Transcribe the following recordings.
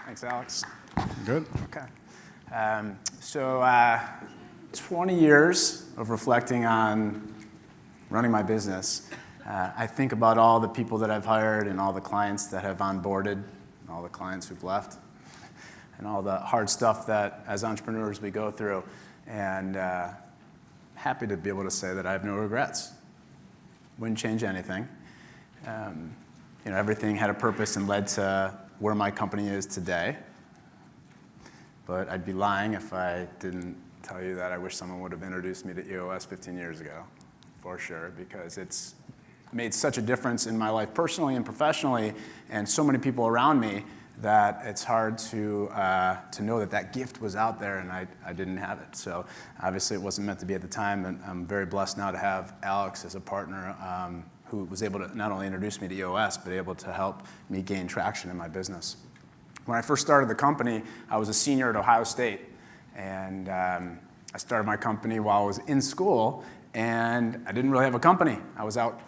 Thanks, Alex. Good. Okay. 20 years of reflecting on running my business. I think about all the people that I've hired and all the clients that have onboarded, and all the clients who've left, and all the hard stuff that as entrepreneurs we go through. And happy to be able to say that I have no regrets. Wouldn't change anything. Everything had a purpose and led to where my company is today. But I'd be lying if I didn't tell you that I wish someone would have introduced me to EOS 15 years ago, for sure, because it's made such a difference in my life personally and professionally, and so many people around me that it's hard to know that that gift was out there and I didn't have it. So obviously it wasn't meant to be at the time, and I'm very blessed now to have Alex as a partner who was able to not only introduce me to EOS, but able to help me gain traction in my business. When I first started the company, I was a senior at Ohio State, and I started my company while I was in school, and I didn't really have a company. I was out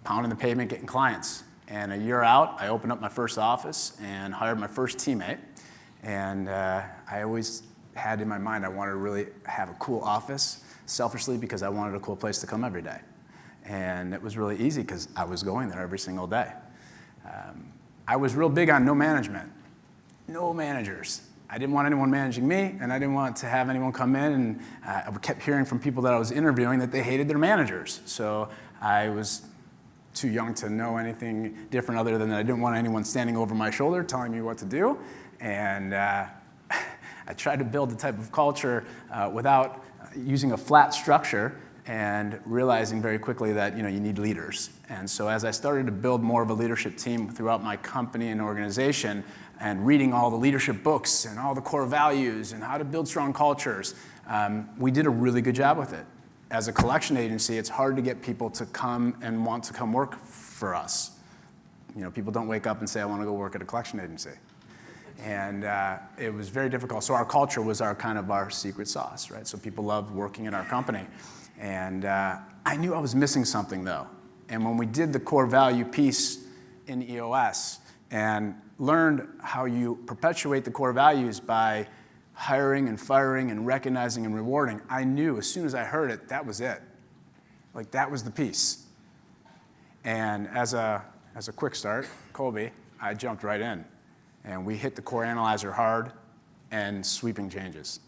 pounding the pavement, getting clients. And a year out, I opened up my first office and hired my first teammate. And I always had in my mind I wanted to really have a cool office, selfishly because I wanted a cool place to come every day. And it was really easy because I was going there every single day. I was real big on no management, no managers. I didn't want anyone managing me, and I didn't want to have anyone come in, and I kept hearing from people that I was interviewing that they hated their managers. So I was too young to know anything different other than that I didn't want anyone standing over my shoulder telling me what to do. And I tried to build the type of culture without using a flat structure and realizing very quickly that you need leaders. And so as I started to build more of a leadership team throughout my company and organization and reading all the leadership books and all the core values and how to build strong cultures, we did a really good job with it. As a collection agency, it's hard to get people to come and want to come work for us. People don't wake up and say, I want to go work at a collection agency. And it was very difficult. So our culture was our secret sauce, right? So people loved working in our company. And I knew I was missing something, though. And when we did the core value piece in EOS and learned how you perpetuate the core values by hiring and firing and recognizing and rewarding, I knew as soon as I heard it, that was it. Like, that was the piece. And as a quick start, Colby, I jumped right in. And we hit the core analyzer hard and sweeping changes.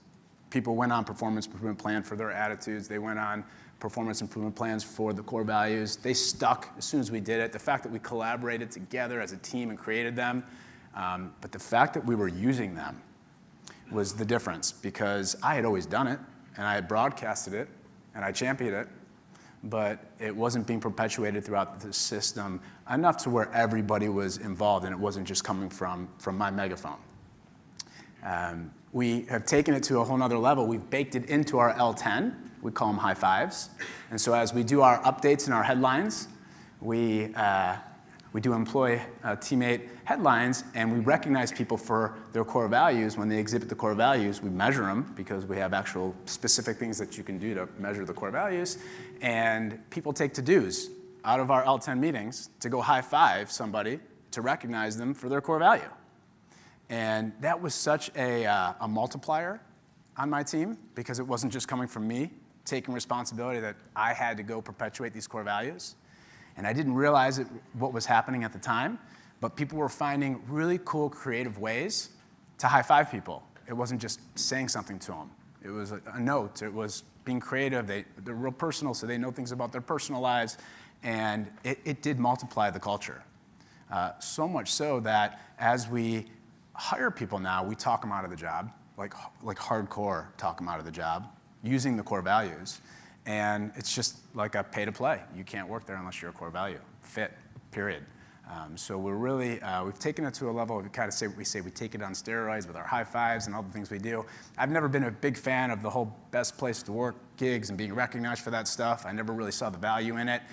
People went on performance improvement plan for their attitudes. They went on performance improvement plans for the core values. They stuck as soon as we did it. The fact that we collaborated together as a team and created them, but the fact that we were using them was the difference, because I had always done it, and I had broadcasted it, and I championed it, but it wasn't being perpetuated throughout the system enough to where everybody was involved, and it wasn't just coming from my megaphone. We have taken it to a whole nother level. We've baked it into our L10. We call them high fives. And so as we do our updates and our headlines, we do employee teammate headlines, and we recognize people for their core values. When they exhibit the core values, we measure them because we have actual specific things that you can do to measure the core values. And people take to-dos out of our L10 meetings to go high five somebody to recognize them for their core value. And that was such a multiplier on my team, because it wasn't just coming from me taking responsibility that I had to go perpetuate these core values. And I didn't realize what was happening at the time, but people were finding really cool, creative ways to high-five people. It wasn't just saying something to them. It was a note. It was being creative. They're real personal, so they know things about their personal lives. And it did multiply the culture. So much so that as we hire people now, we talk them out of the job, like hardcore talk them out of the job, using the core values. And it's just like a pay to play. You can't work there unless you're a core value. Fit, period. So we're really, we've taken it to a level, we take it on steroids with our high fives and all the things we do. I've never been a big fan of the whole best place to work gigs and being recognized for that stuff. I never really saw the value in it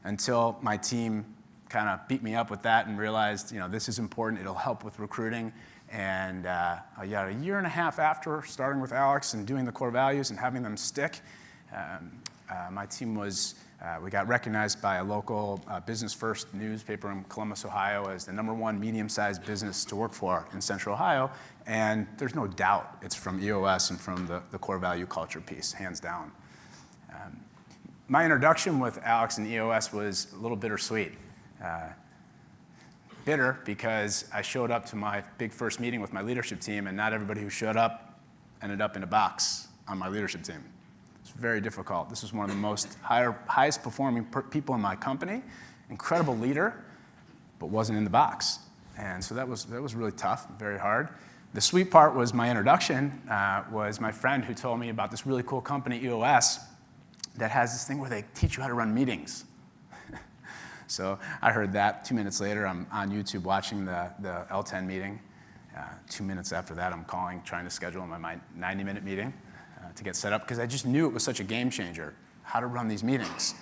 until my team kind of beat me up with that and realized, this is important. It'll help with recruiting. And a year and a half after starting with Alex and doing the core values and having them stick, my team was We got recognized by a local Business First newspaper in Columbus, Ohio as the #1 medium-sized business to work for in Central Ohio. And there's no doubt it's from EOS and from the core value culture piece, hands down. My introduction with Alex and EOS was a little bittersweet. Bitter because I showed up to my big first meeting with my leadership team, and not everybody who showed up ended up in a box on my leadership team. It's very difficult. This was one of the highest performing people in my company, incredible leader, but wasn't in the box. And so that was really tough, very hard. The sweet part was my introduction was my friend who told me about this really cool company, EOS, that has this thing where they teach you how to run meetings. So I heard that. 2 minutes later, I'm on YouTube watching the L10 meeting. 2 minutes after that, I'm calling, trying to schedule my 90-minute meeting to get set up, because I just knew it was such a game changer, how to run these meetings.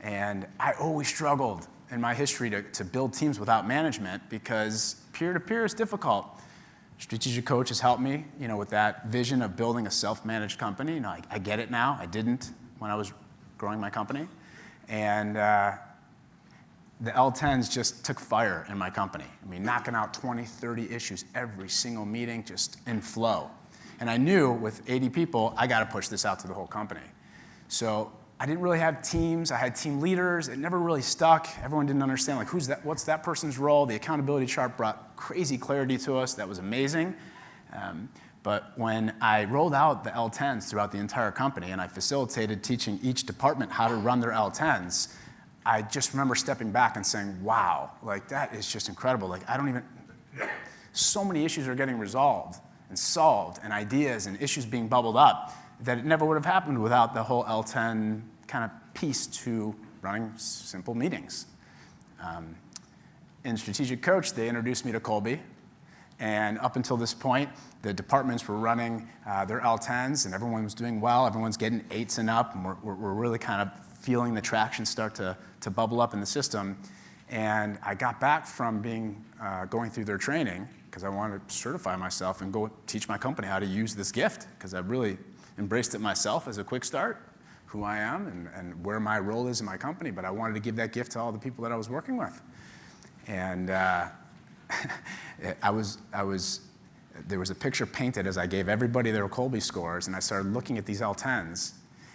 And I always struggled in my history to build teams without management, because peer-to-peer is difficult. Strategic Coach has helped me, with that vision of building a self-managed company. I get it now. I didn't when I was growing my company. And the L10s just took fire in my company. I mean, knocking out 20, 30 issues every single meeting, just in flow. And I knew with 80 people, I got to push this out to the whole company. So I didn't really have teams. I had team leaders. It never really stuck. Everyone didn't understand, like, who's that? What's that person's role? The accountability chart brought crazy clarity to us. That was amazing. But when I rolled out the L10s throughout the entire company, and I facilitated teaching each department how to run their L10s, I just remember stepping back and saying, wow, like, that is just incredible. Like, so many issues are getting resolved and solved, and ideas and issues being bubbled up, that it never would have happened without the whole L10 kind of piece to running simple meetings. In Strategic Coach, they introduced me to 𝗶𝗶𝗶𝗵𝘁𝘀, and up until this point, the departments were running their L10s, and everyone was doing well. Everyone's getting 8s and up, and we're really kind of feeling the traction start to bubble up in the system. And I got back from going through their training, because I wanted to certify myself and go teach my company how to use this gift, because I really embraced it myself as a quick start, who I am and where my role is in my company. But I wanted to give that gift to all the people that I was working with. And there was a picture painted as I gave everybody their 𝗶𝗶𝗶𝗵𝘁𝘀 scores, and I started looking at these L10s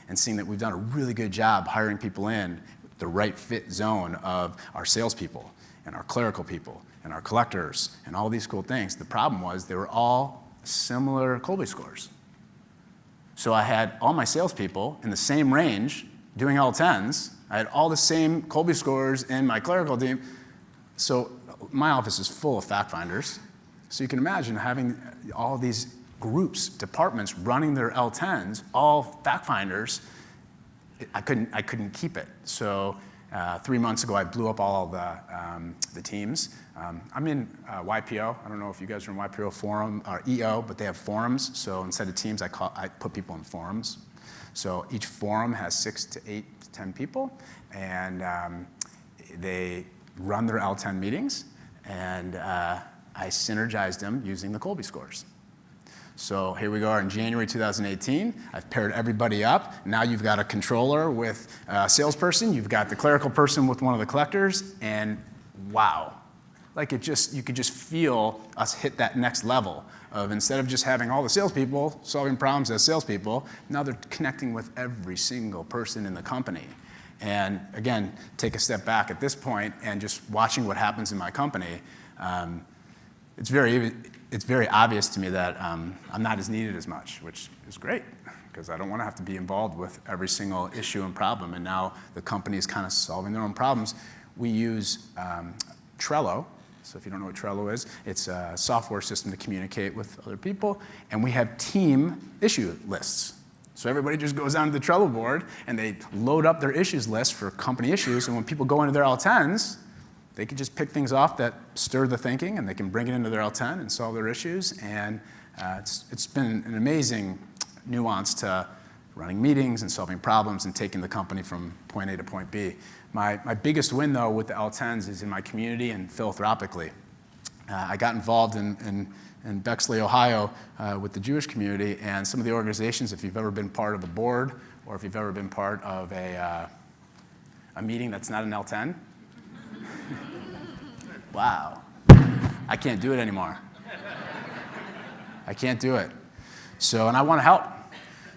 and seeing that we've done a really good job hiring people in the right fit zone of our salespeople and our clerical people and our collectors and all these cool things. The problem was they were all similar 𝗶𝗶𝗶𝗵𝘁𝘀 scores. So I had all my salespeople in the same range doing L10s. I had all the same 𝗶𝗶𝗶𝗵𝘁𝘀 scores in my clerical team. So my office is full of fact finders. So you can imagine having all these groups, departments running their L10s, all fact finders. I couldn't keep it. So 3 months ago, I blew up all the teams. I'm in YPO. I don't know if you guys are in YPO forum or EO, but they have forums. So instead of teams, I put people in forums. So each forum has 6 to 8 to 10 people, and they run their L10 meetings, and I synergized them using the 𝗶𝗶𝗶𝗵𝘁𝘀 scores. So here we are in January 2018. I've paired everybody up. Now you've got a controller with a salesperson. You've got the clerical person with one of the collectors. And wow, like you could just feel us hit that next level of, instead of just having all the salespeople solving problems as salespeople, now they're connecting with every single person in the company. And again, take a step back at this point and just watching what happens in my company, it's very obvious to me that I'm not as needed as much, which is great, because I don't want to have to be involved with every single issue and problem. And now the company is kind of solving their own problems. We use Trello. So if you don't know what Trello is, it's a software system to communicate with other people. And we have team issue lists. So everybody just goes onto the Trello board, and they load up their issues list for company issues. And when people go into their L10s, they can just pick things off that stir the thinking, and they can bring it into their L10 and solve their issues. And it's been an amazing nuance to running meetings and solving problems and taking the company from point A to point B. My biggest win, though, with the L10s is in my community and philanthropically. I got involved in Bexley, Ohio, with the Jewish community, and some of the organizations, if you've ever been part of a board or if you've ever been part of a a meeting that's not an L10? Wow. I can't do it anymore. I can't do it. So, and I want to help.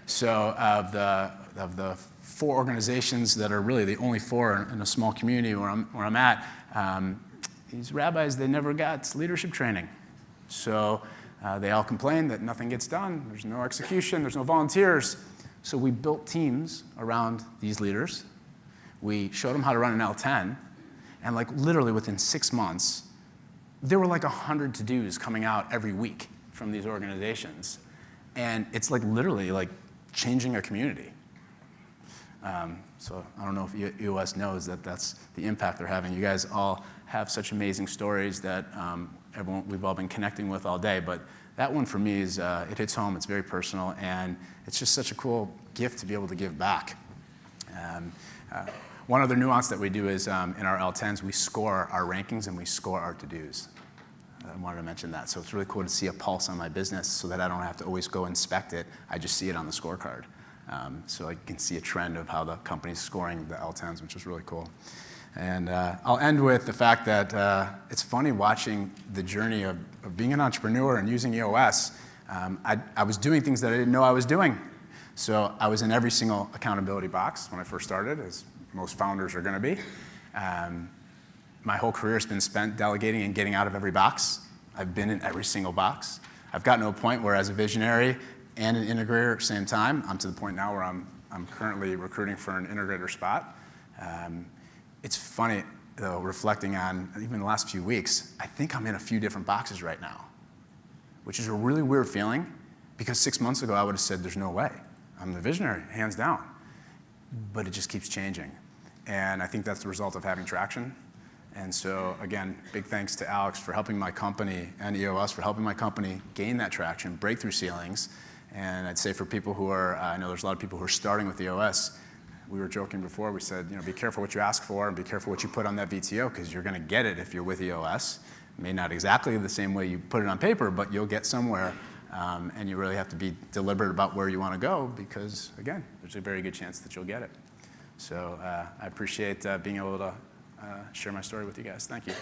So of the 4 organizations that are really the only 4 in a small community where I'm at, these rabbis, they never got leadership training. So they all complain that nothing gets done, there's no execution, there's no volunteers. So we built teams around these leaders. We showed them how to run an L10, and like literally within 6 months, there were like 100 to-dos coming out every week from these organizations. And it's like literally like changing a community. So I don't know if EOS knows that that's the impact they're having. You guys all have such amazing stories that we've all been connecting with all day, but that one for me is, it hits home, it's very personal, and it's just such a cool gift to be able to give back. One other nuance that we do is in our L10s, we score our rankings and we score our to-dos. I wanted to mention that. So it's really cool to see a pulse on my business so that I don't have to always go inspect it. I just see it on the scorecard. So I can see a trend of how the company's scoring the L10s, which is really cool. And I'll end with the fact that it's funny watching the journey of being an entrepreneur and using EOS. I was doing things that I didn't know I was doing. So I was in every single accountability box when I first started, as most founders are going to be. My whole career has been spent delegating and getting out of every box. I've been in every single box. I've gotten to a point where as a visionary and an integrator at the same time, I'm to the point now where I'm currently recruiting for an integrator spot. It's funny, though, reflecting on even the last few weeks, I think I'm in a few different boxes right now, which is a really weird feeling because 6 months ago I would have said there's no way. I'm the visionary, hands down. But it just keeps changing. And I think that's the result of having traction. And so, again, big thanks to Alex for helping my company and EOS for helping my company gain that traction, break through ceilings. And I'd say for people who are, I know there's a lot of people who are starting with EOS, we were joking before, we said, be careful what you ask for and be careful what you put on that VTO because you're going to get it if you're with EOS. It may not exactly the same way you put it on paper, but you'll get somewhere. And you really have to be deliberate about where you want to go because, again, there's a very good chance that you'll get it. So I appreciate being able to share my story with you guys. Thank you.